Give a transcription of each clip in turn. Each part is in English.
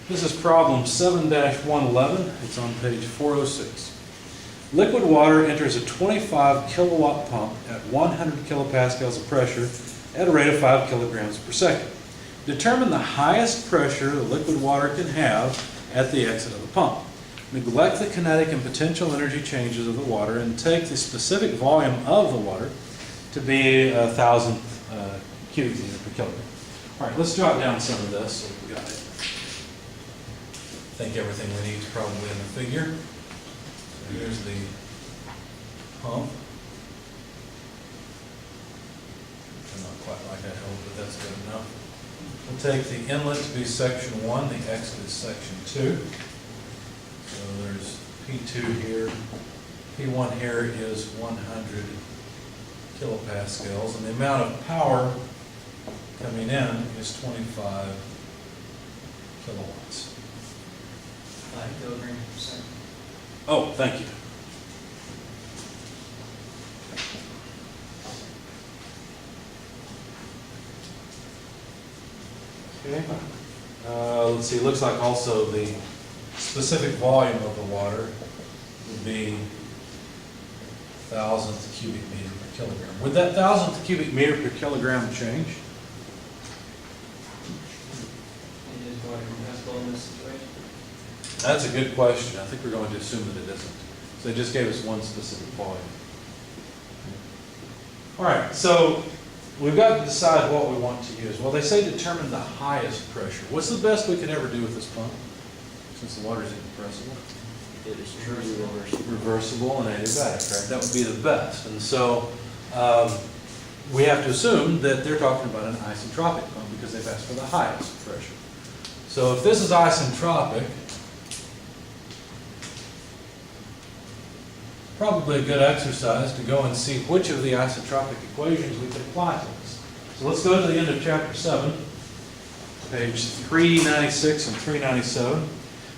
This is problem 7-111. It's on page 406. Liquid water enters a 25 kilowatt pump at 100 kilopascals of pressure at a rate of 5 kilograms per second. Determine the highest pressure the liquid water can have at the exit of the pump. Neglect the kinetic and potential energy changes of the water and take the specific volume of the water to be 1,000 cubic meter per kilogram. All right, let's jot down some of this so we got it. I think everything we need is probably in the figure. So here's the pump. I'm not quite like I hoped, but that's good enough. We'll take the inlet to be section 1, the exit is section 2. So there's P2 here. P1 here is 100 kilopascals, and the amount of power coming in is 25 kilowatts. 5 kilograms per second. Oh, thank you. Okay. Let's see, looks like also the specific volume of the water would be 1,000th cubic meter per kilogram. Would that 1,000th cubic meter per kilogram change? It is water compressible in this situation. That's a good question. I think we're going to assume that it isn't. So they just gave us one specific volume. All right, so we've got to decide what we want to use. Well, they say determine the highest pressure. What's the best we could ever do with this pump, since the water is incompressible? It is truly reversible. Reversible and adiabatic, right? That would be the best. And so we have to assume that they're talking about an isentropic pump because they've asked for the highest pressure. So if this is isentropic, probably a good exercise to go and see which of the isentropic equations we could apply to this. So let's go to the end of chapter 7, page 396 and 397.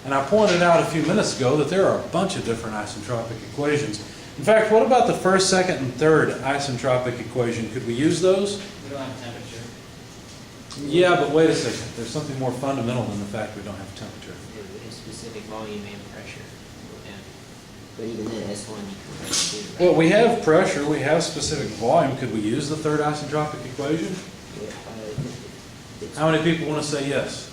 And I pointed out a few minutes ago that there are a bunch of different isentropic equations. In fact, what about the first, second, and third isentropic equation? Could we use those? We don't have temperature. Yeah, but wait a second. There's something more fundamental than the fact we don't have temperature. We have specific volume and pressure. Yeah. But even then, S1 you can press too, right? Well, we have pressure, we have specific volume. Could we use the third isentropic equation? Yeah, it's- How many people want to say yes?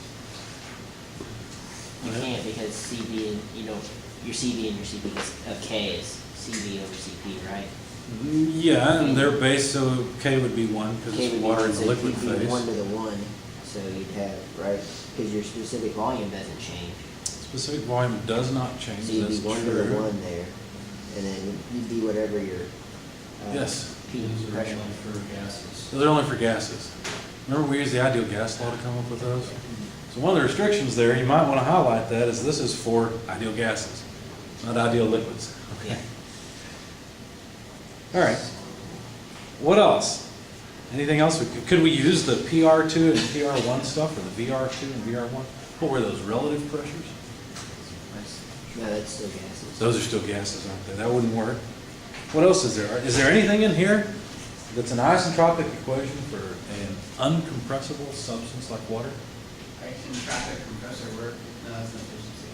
You can't because CV and, your CV and your CP of K is CV over CP, right? Yeah, and they're base, so K would be 1 because K it's would be water one, in the so liquid you'd be 1 phase. to the 1, so you'd have, right? Because your specific volume doesn't change. Specific volume does not change, So you'd that's be 1 to the true. 1 there. And then you'd be whatever your Yes. P These are pressure. only for gases. So they're only for gases. Remember we used the ideal gas law to come up with those? So one of the restrictions there, you might want to highlight that, is this is for ideal gases, not ideal liquids. Yeah. All right. What else? Anything else? Could we use the PR2 and PR1 stuff, or the VR2 and VR1? What were those, relative pressures? No, that's still gases. Those are still gases, aren't they? That wouldn't work. What else is there? Is there anything in here that's an isentropic equation for an uncompressible substance like water? Isentropic compressor work, no, that's not efficiency.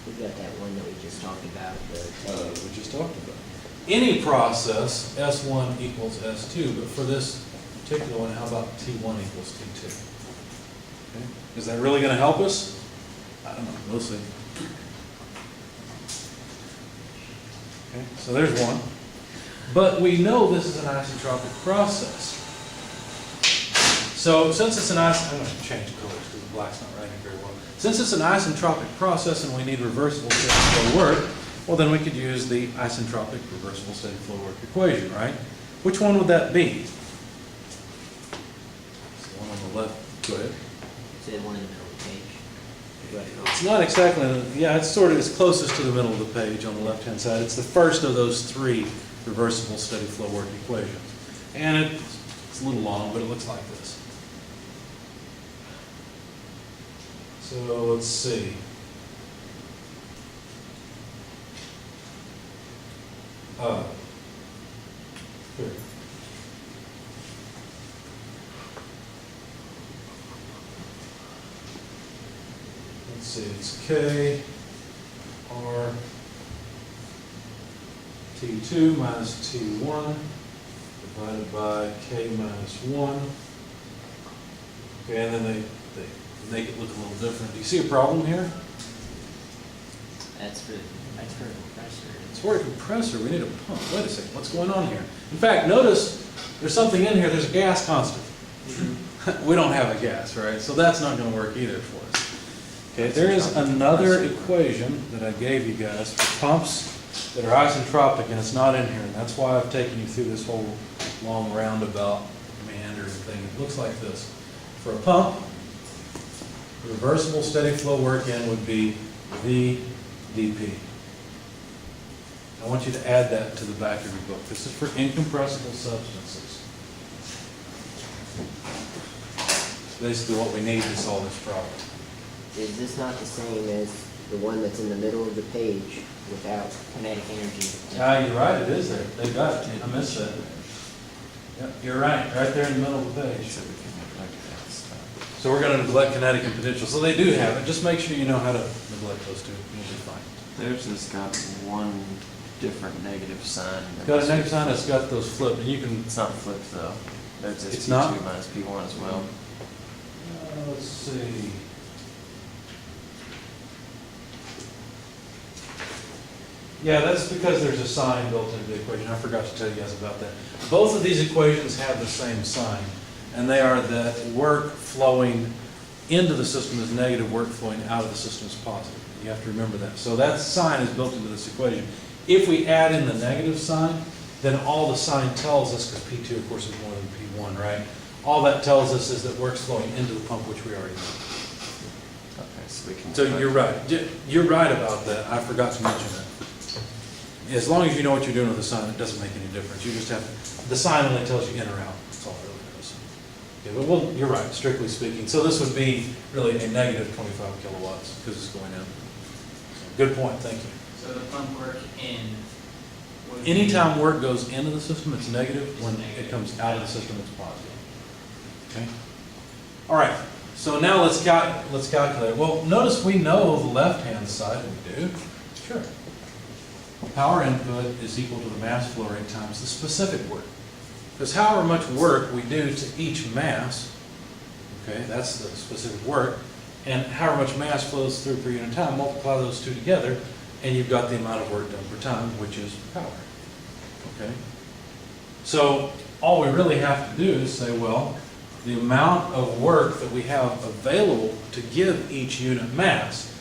We've got that one that we just talked about, We just talked about. Any process, S1 equals S2, but for this particular one, how about T1 equals T2? Okay. Is that really going to help us? I don't know, we'll see. Okay, so there's one. But we know this is an isentropic process. So since it's an I'm going to change colors because the black's not writing very well. Since it's an isentropic process and we need reversible steady flow work, well then we could use the isentropic reversible steady flow work equation, right? Which one would that be? It's the one on the left. Go ahead. say one in the middle of the page. Right. It's not exactly, yeah, it's sort of, it's closest to the middle of the page on the left-hand side. It's the first of those 3 reversible steady flow work equations. And it's a little long, but it looks like this. So let's see. Here. let's see, it's K, R, T2 minus T1 divided by K minus 1. Okay, and then they make it look a little different. Do you see a problem here? That's for a compressor. It's for a compressor, we need a pump. Wait a second, what's going on here? In fact, notice there's something in here, there's a gas constant. We don't have a gas, right? So that's not gonna work either for us. Okay, there is another equation that I gave you guys for pumps that are isentropic, and it's not in here, and that's why I've taken you through this whole long roundabout meandering thing. It looks like this. For a pump, reversible steady flow work in would be VdP. I want you to add that to the back of your book. This is for incompressible substances. It's basically what we need to solve this problem. Is this not the same as the one that's in the middle of the page without kinetic energy? You're right, it is there. They got it. I missed that. Yep, you're right there in the middle of the page. So we're going to neglect kinetic and potential. So they do have it. Just make sure you know how to neglect those two. You'll be fine. Theirs has got one different negative sign. It's got a negative sign. It's got those flipped, and you can. It's not flipped though. There's It's P2 not? minus P1 as well. Let's see. Yeah, that's because there's a sign built into the equation. I forgot to tell you guys about that. Both of these equations have the same sign, and they are that work flowing into the system is negative, work flowing out of the system is positive. You have to remember that. So that sign is built into this equation. If we add in the negative sign, then all the sign tells us, because P2 of course is more than P1, right? All that tells us is that work's flowing into the pump, which we already know. Okay, so we can. So you're right. You're right about that. I forgot to mention that. As long as you know what you're doing with the sign, it doesn't make any difference. You just have, the sign only tells you in or out. That's all it really does. Okay, but well, you're right, strictly speaking. So this would be really a negative 25 kilowatts because it's going in. So, good point, thank you. So the pump work in would be. Anytime work goes into the system, it's negative. When Negative. it comes out of the system, it's positive. Okay? All right, so now let's calculate. Well, notice we know the left-hand side. We do. Sure. Power input is equal to the mass flow rate times the specific work. Because however much work we do to each mass, okay, that's the specific work, and however much mass flows through per unit of time, multiply those two together, and you've got the amount of work done per time, which is power. Okay? So all we really have to do is say, well, the amount of work that we have available to give each unit mass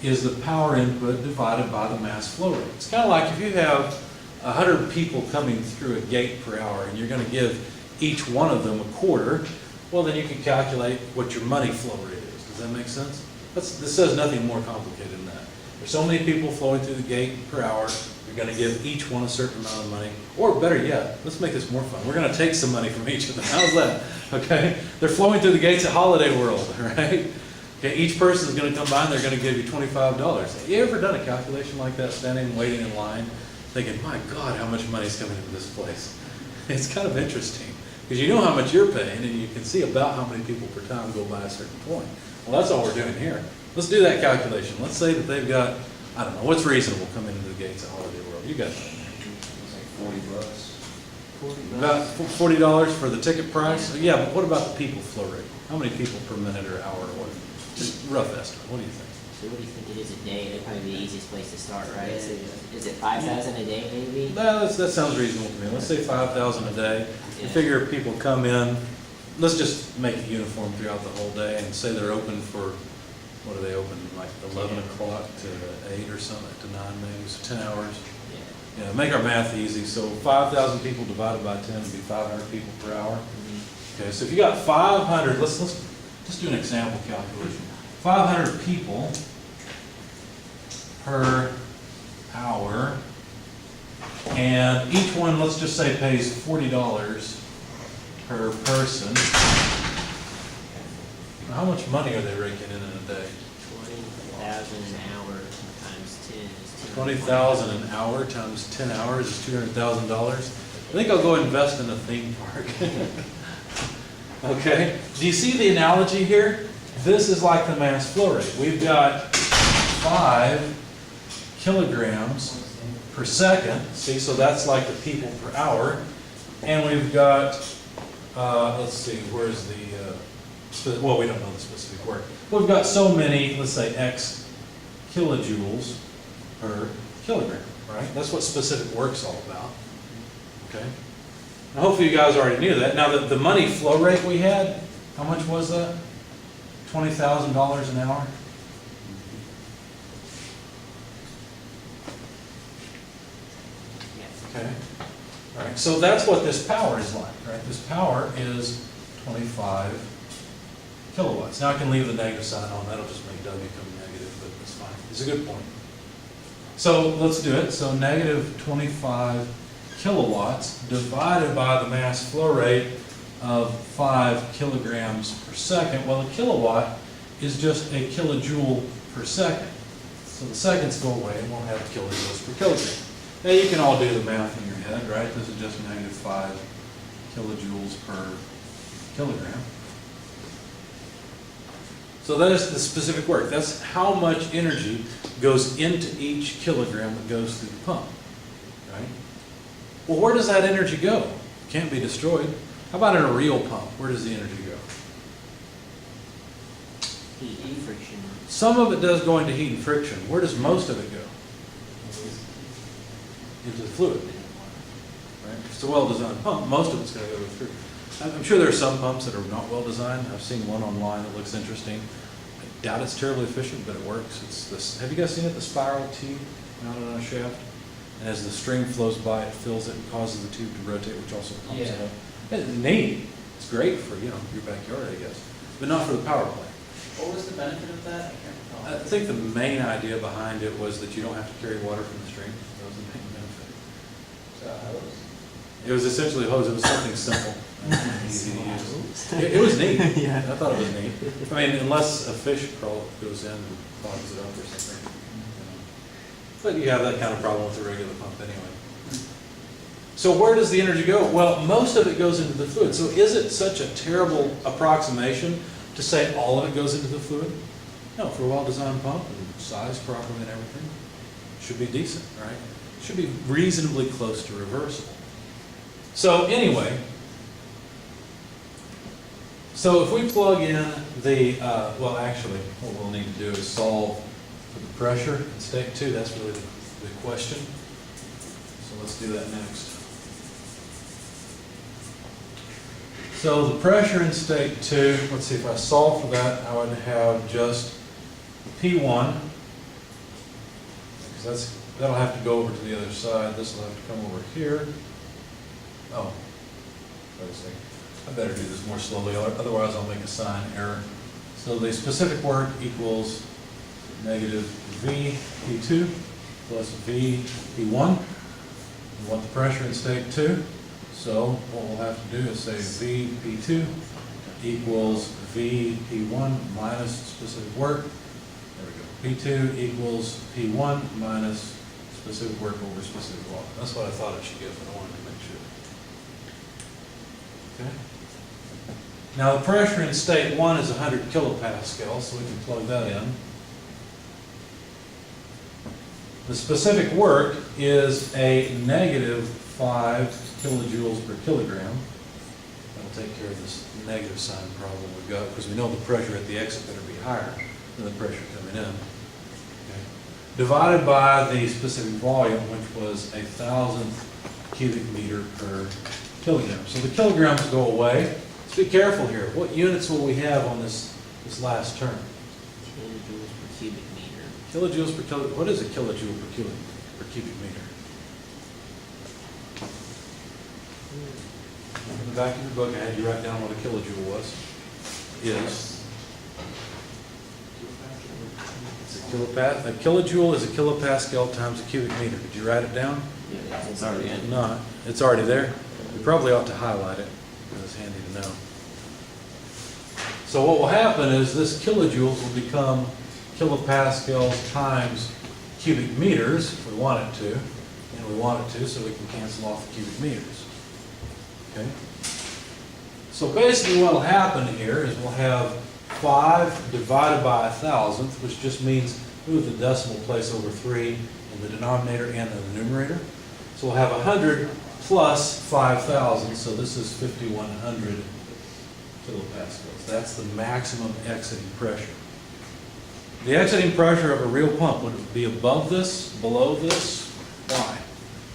is the power input divided by the mass flow rate. It's kind of like if you have 100 people coming through a gate per hour and you're going to give each one of them a quarter, well then you can calculate what your money flow rate is. Does that make sense? This says nothing more complicated than that. There's so many people flowing through the gate per hour, you're going to give each one a certain amount of money. Or better yet, let's make this more fun. We're going to take some money from each of them. How's that? Okay? They're flowing through the gates at Holiday World, right? Okay, each person is going to come by and they're going to give you $25. Have you ever done a calculation like that, standing waiting in line, thinking, my God, how much money is coming into this place? It's kind of interesting because you know how much you're paying and you can see about how many people per time go by a certain point. Well, that's all we're doing here. Let's do that calculation. Let's say that they've got, I don't know, what's reasonable coming into the gates at Holiday World? You got that. About $40 for the ticket price? Yeah, but what about the people flow rate? How many people per minute or hour or what? Just rough estimate. What do you think? So what do you think it is a day? That'd probably be the easiest place to start, right? Is it 5,000 a day maybe? No, that sounds reasonable to me. Let's say 5,000 a day. You Yeah. figure people come in, let's just make it uniform throughout the whole day and say they're open for, what are they open, like 11 o'clock to 8 or something, to 9 maybe, so 10 hours. Yeah. Yeah, make our math easy. So 5,000 people divided by 10 would be 500 people per hour. Okay, so if you got 500, let's just do an example calculation. 500 people per hour, and each one, let's just say, pays $40 per person. How much money are they raking in a day? 20,000 an hour times 10 is 20,000 an hour times 10 hours is $200,000. I think I'll go invest in a theme park. Okay, do you see the analogy here? this is like the mass flow rate. We've got 5 kilograms per second, see, so that's like the people per hour. And we've got, let's see, where's the, well, we don't know the specific word. We've got so many, let's say X kilojoules per kilogram, right? That's what specific work's all about, okay? Now, hopefully you guys already knew that. Now, the money flow rate we had, how much was that? $20,000 an hour? Okay. All right. So that's what this power is like, right? This power is 25 kilowatts. Now I can leave the negative sign on. That'll just make W come negative, but it's fine. It's a good point. So let's do it. So negative 25 kilowatts divided by the mass flow rate of 5 kilograms per second. Well, a kilowatt is just a kilojoule per second. So the seconds go away and we'll have kilojoules per kilogram. Now you can all do the math in your head, right? This is just negative 5 kilojoules per kilogram. So that is the specific work. That's how much energy goes into each kilogram that goes through the pump, right? Well, where does that energy go? It can't be destroyed. How about in a real pump? Where does the energy go? Heat and friction. Some of it does go into heat and friction. Where does most of it go? Into the fluid. Right? If it's a well-designed pump, most of it's going to go through. I'm sure there are some pumps that are not well-designed. I've seen one online that looks interesting. I doubt it's terribly efficient, but it works. It's this. Have you guys seen it? The spiral tube mounted on a shaft, and as the stream flows by, it fills it and causes the tube to rotate, which also pumps it up. It's neat. It's great for your backyard, I guess, but not for the power plant. What was the benefit of that? I can't recall. I think the main idea behind it was that you don't have to carry water from the stream. That was the main benefit. So I was. It was essentially a hose. It was something simple and easy to use. It was neat. Yeah. I thought it was neat. I mean, unless a fish goes in and clogs it up or something. But you have that kind of problem with the regular pump anyway. So where does the energy go? Well, most of it goes into the fluid. So is it such a terrible approximation to say all of it goes into the fluid? No, for a well-designed pump and sized properly and everything, it should be decent, right? It should be reasonably close to reversible. So anyway, so if we plug in the, well actually, what we'll need to do is solve for the pressure in state 2. That's really the question. So let's do that next. So the pressure in state 2, let's see, if I solve for that, I would have just P1, because that'll have to go over to the other side. This will have to come over here. Oh, wait a second. I better do this more slowly, otherwise I'll make a sign error. So the specific work equals negative V P2 plus V P1. We want the pressure in state 2. So what we'll have to do is say V P2 equals V P1 minus specific work. There we go. P2 equals P1 minus specific work over specific volume. That's what I thought it should give, but I wanted to make sure. Okay. Now the pressure in state 1 is 100 kilopascals, so we can plug that in. The specific work is a negative 5 kilojoules per kilogram. That'll take care of this negative sign problem we've got, because we know the pressure at the exit better be higher than the pressure coming in. Okay. Divided by the specific volume, which was 1,000 cubic meter per kilogram. So the kilograms go away. Let's be careful here. What units will we have on this last term? Kilojoules per cubic meter. Kilojoules per kilogram. What is a kilojoule per cubic meter? In the back of your book, I had you write down what a kilojoule was. Is. It's a kilopath. A kilojoule is a kilopascal times a cubic meter. Did you write it down? Yeah, it's already in. Not. It's already there. We probably ought to highlight it, because it's handy to know. So what will happen is this kilojoules will become kilopascals times cubic meters, if we want it to, and we want it to, so we can cancel off the cubic meters. Okay? So basically what will happen here is we'll have 5 divided by 1,000th, which just means move the decimal place over 3 in the denominator and the numerator. So we'll have 100 plus 5,000, so this is 5,100 kilopascals. That's the maximum exiting pressure. The exiting pressure of a real pump, would it be above this, below this? Why?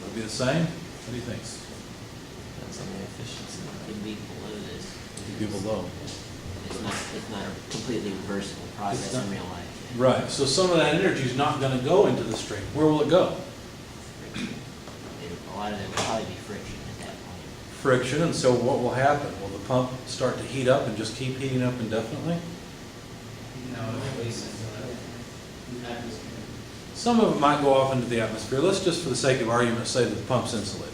Would it be the same? What do you think? That's on the efficiency. It'd be below this. It'd be below. It's not a completely reversible process in real life. Right, so some of that energy is not going to go into the stream. Where will it go? A lot of it would probably be friction at that point. Friction, and so what will happen? Will the pump start to heat up and just keep heating up indefinitely? No, it releases the atmosphere. Some of it might go off into the atmosphere. Let's just, for the sake of argument, say that the pump's insulated.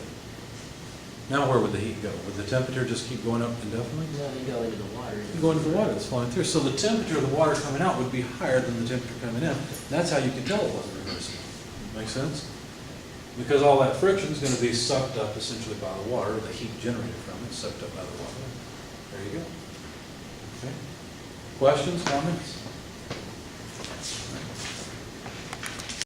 Now where would the heat go? Would the temperature just keep going up indefinitely? No, you go into the water. You go into the water that's flowing through. So the temperature of the water coming out would be higher than the temperature coming in. That's how you can tell it wasn't reversible. Make sense? Because all that friction is going to be sucked up essentially by the water, the heat generated from it, sucked up by the water. There you go. Okay. Questions, comments?